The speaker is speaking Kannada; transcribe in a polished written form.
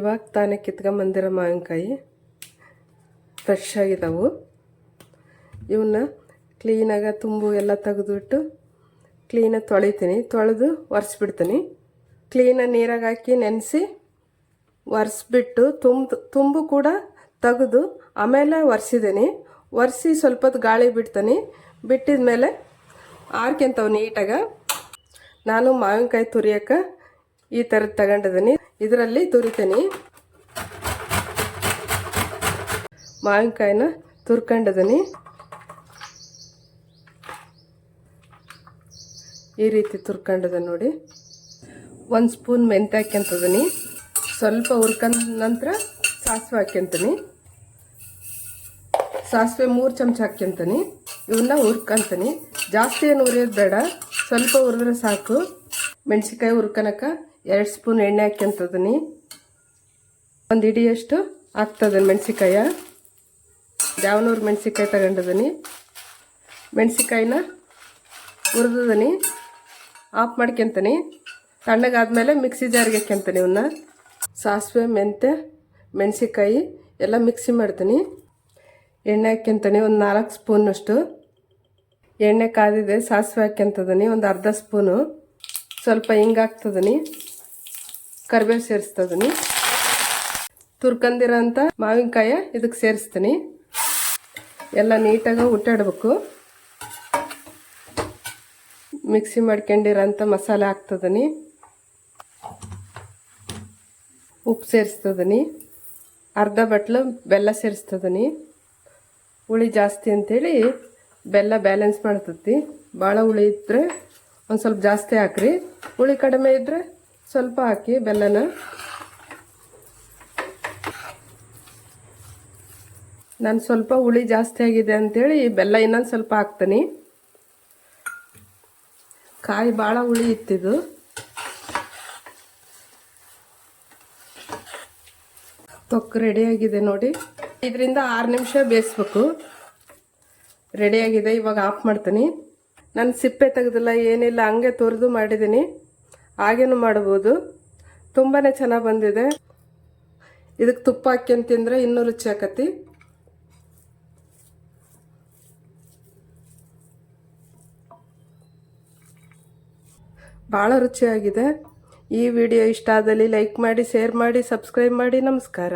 ಇವಾಗ ತಾನೇ ಕಿತ್ಕೊಂಬಂದಿರೋ ಮಾವಿನಕಾಯಿ ಫ್ರೆಶ್ ಆಗಿದ್ದಾವೆ. ಇವನ್ನ ಕ್ಲೀನಾಗಿ ತುಂಬು ಎಲ್ಲ ತೆಗೆದುಬಿಟ್ಟು ಕ್ಲೀನಾಗಿ ತೊಳಿತೀನಿ. ತೊಳೆದು ಒರೆಸ್ಬಿಡ್ತೀನಿ. ಕ್ಲೀನಾಗಿ ನೀರಾಗಿ ಹಾಕಿ ನೆನೆಸಿ ಒರೆಸ್ಬಿಟ್ಟು ತುಂಬು ಕೂಡ ತೆಗೆದು ಆಮೇಲೆ ಒರೆಸಿದ್ದೀನಿ. ಒರೆಸಿ ಸ್ವಲ್ಪ ಹೊತ್ತು ಗಾಳಿ ಬಿಡ್ತೀನಿ. ಬಿಟ್ಟಿದ ಮೇಲೆ ಆರ್ಕೆಂತವು ನೀಟಾಗ. ನಾನು ಮಾವಿನಕಾಯಿ ತುರಿಯೋಕೆ ಈ ಥರದ್ದು ತಗೊಂಡಿದ್ದೀನಿ. ಇದರಲ್ಲಿ ತುರಿತೀನಿ. ಮಾವಿನಕಾಯಿನ ತುರ್ಕೊಂಡಿದ್ದೀನಿ. ಈ ರೀತಿ ತುರ್ಕೊಂಡಿದೆ ನೋಡಿ. 1 ಸ್ಪೂನ್ ಮೆಂತ್ಯ ಹಾಕ್ಯಂತಿದ್ದೀನಿ. ಸ್ವಲ್ಪ ಹುರ್ಕೊಂಡ ನಂತರ ಸಾಸಿವೆ ಹಾಕ್ಯಂತೀನಿ. ಸಾಸಿವೆ 3 ಚಮಚ ಹಾಕ್ಯಂತೀನಿ. ಇವನ್ನ ಹುರ್ಕೊಂತೀನಿ. ಜಾಸ್ತಿ ಏನು ಹುರಿಯೋದು ಬೇಡ, ಸ್ವಲ್ಪ ಹುರಿದ್ರೆ ಸಾಕು. ಮೆಣಸಿನ್ಕಾಯಿ ಹುರ್ಕೊಳಕ್ಕೆ 2 ಸ್ಪೂನ್ ಎಣ್ಣೆ ಹಾಕ್ಯಂತಿದ್ದೀನಿ. 1 ಹಿಡಿಯಷ್ಟು ಹಾಕ್ತದೆ ಮೆಣಸಿನ್ಕಾಯ. ದ್ಯಾವನೂರು ಮೆಣಸಿನ್ಕಾಯಿ ತಗೊಂಡಿದ್ದೀನಿ. ಮೆಣಸಿನ್ಕಾಯಿನ ಹುರಿದಿದ್ದೀನಿ. ಆಫ್ ಮಾಡ್ಕೊತೀನಿ. ತಣ್ಣಗಾದ್ಮೇಲೆ ಮಿಕ್ಸಿ ಜಾರಿಗೆ ಹಾಕ್ಯಂತೀನಿ. ಇವನ್ನ ಸಾಸಿವೆ, ಮೆಂತ್ಯ, ಮೆಣಸಿನ್ಕಾಯಿ ಎಲ್ಲ ಮಿಕ್ಸಿ ಮಾಡ್ತೀನಿ. ಎಣ್ಣೆ ಹಾಕ್ಯಂತೀನಿ. ಒಂದು 4 ಸ್ಪೂನಷ್ಟು ಎಣ್ಣೆ ಕಾದಿದೆ. ಸಾಸಿವೆ ಹಾಕ್ಯಂತಿದ್ದೀನಿ. ಒಂದು ಅರ್ಧ ಸ್ಪೂನು. ಸ್ವಲ್ಪ ಹಿಂಗೆ ಹಾಕ್ತಿದ್ದೀನಿ. ಕರಿಬೇವು ಸೇರಿಸ್ತಿದ್ದೀನಿ. ತುರ್ಕೊಂಡಿರೋ ಅಂಥ ಮಾವಿನಕಾಯಿ ಇದಕ್ಕೆ ಸೇರಿಸ್ತೀನಿ. ಎಲ್ಲ ನೀಟಾಗಿ ಉಟ್ಟಾಡಬೇಕು. ಮಿಕ್ಸಿ ಮಾಡ್ಕೊಂಡಿರೋಂಥ ಮಸಾಲೆ ಹಾಕ್ತಿದ್ದೀನಿ. ಉಪ್ಪು ಸೇರಿಸ್ತಿದ್ದೀನಿ. ಅರ್ಧ ಬಟ್ಲು ಬೆಲ್ಲ ಸೇರಿಸ್ತಿದ್ದೀನಿ. ಹುಳಿ ಜಾಸ್ತಿ ಅಂಥೇಳಿ ಬೆಲ್ಲ ಬ್ಯಾಲೆನ್ಸ್ ಮಾಡ್ತೈತಿ. ಭಾಳ ಹುಳಿ ಇದ್ದರೆ ಒಂದು ಸ್ವಲ್ಪ ಜಾಸ್ತಿ ಹಾಕ್ರಿ. ಹುಳಿ ಕಡಿಮೆ ಇದ್ದರೆ ಸ್ವಲ್ಪ ಹಾಕಿ ಬೆಲ್ಲನ. ನಾನು ಸ್ವಲ್ಪ ಹುಳಿ ಜಾಸ್ತಿ ಆಗಿದೆ ಅಂಥೇಳಿ ಬೆಲ್ಲ ಇನ್ನೊಂದು ಸ್ವಲ್ಪ ಹಾಕ್ತೀನಿ. ಕಾಯಿ ಭಾಳ ಹುಳಿ ಇತ್ತಿದು. ತೊಕ್ಕು ರೆಡಿಯಾಗಿದೆ ನೋಡಿ. 5ರಿಂದ 6 ನಿಮಿಷ ಬೇಯಿಸ್ಬೇಕು. ರೆಡಿಯಾಗಿದೆ. ಇವಾಗ ಆಫ್ ಮಾಡ್ತೀನಿ. ನಾನು ಸಿಪ್ಪೆ ತೆಗೆದಿಲ್ಲ, ಏನಿಲ್ಲ, ಹಂಗೆ ತುರಿದು ಮಾಡಿದ್ದೀನಿ. ಹಾಗೇನು ಮಾಡ್ಬೋದು. ತುಂಬಾ ಚೆನ್ನಾಗಿ ಬಂದಿದೆ. ಇದಕ್ಕೆ ತುಪ್ಪ ಹಾಕ್ಯಂಡು ತಿಂದರೆ ಇನ್ನೂ ರುಚಿ ಆಕತಿ. ಭಾಳ ರುಚಿಯಾಗಿದೆ. ಈ ವಿಡಿಯೋ ಇಷ್ಟ ಆದಲ್ಲಿ ಲೈಕ್ ಮಾಡಿ, ಶೇರ್ ಮಾಡಿ, ಸಬ್ಸ್ಕ್ರೈಬ್ ಮಾಡಿ. ನಮಸ್ಕಾರ.